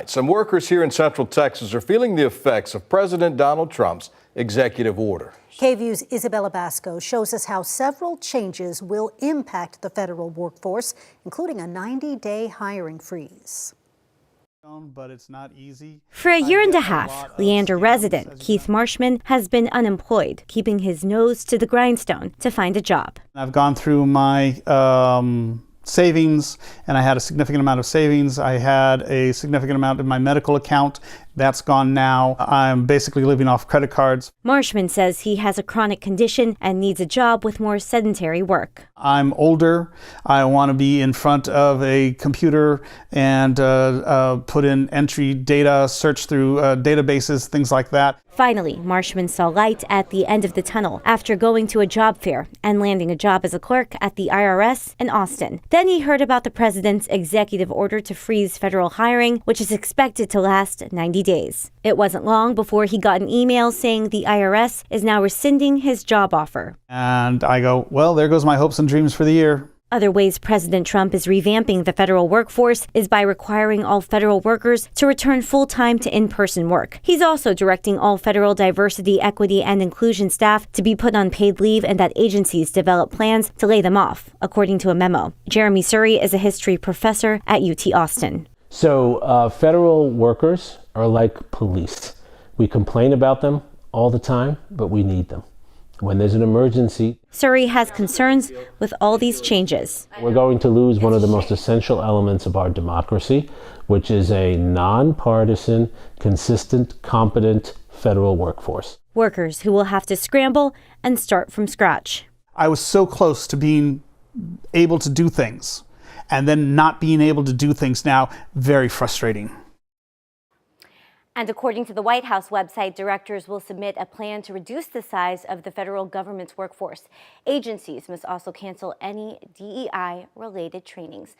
Some workers here in Central Texas are feeling the effects of President Donald Trump's executive order. KVUE's Isabella Basco shows us how several changes will impact the federal workforce, including a 90-day hiring freeze. But it's not easy. For a year and a half, Leander resident Keith Marshman has been unemployed, keeping his nose to the grindstone to find a job. I've gone through my savings, and I had a significant amount of savings. I had a significant amount in my medical account. That's gone now. I'm basically living off credit cards. Marshman says he has a chronic condition and needs a job with more sedentary work. I'm older. I want to be in front of a computer and put in entry data, search through databases, things like that. Finally, Marshman saw light at the end of the tunnel after going to a job fair and landing a job as a clerk at the IRS in Austin. Then he heard about the president's executive order to freeze federal hiring, which is expected to last 90 days. It wasn't long before he got an email saying the IRS is now rescinding his job offer. And I go, well, there goes my hopes and dreams for the year. Other ways President Trump is revamping the federal workforce is by requiring all federal workers to return full-time to in-person work. He's also directing all federal diversity, equity, and inclusion staff to be put on paid leave and that agencies develop plans to lay them off, according to a memo. Jeremy Surrey is a history professor at UT Austin. So federal workers are like police. We complain about them all the time, but we need them. When there's an emergency, Surrey has concerns with all these changes. We're going to lose one of the most essential elements of our democracy, which is a nonpartisan, consistent, competent federal workforce. Workers who will have to scramble and start from scratch. I was so close to being able to do things, and then not being able to do things now, very frustrating. And according to the White House website, directors will submit a plan to reduce the size of the federal government's workforce. Agencies must also cancel any DEI-related trainings.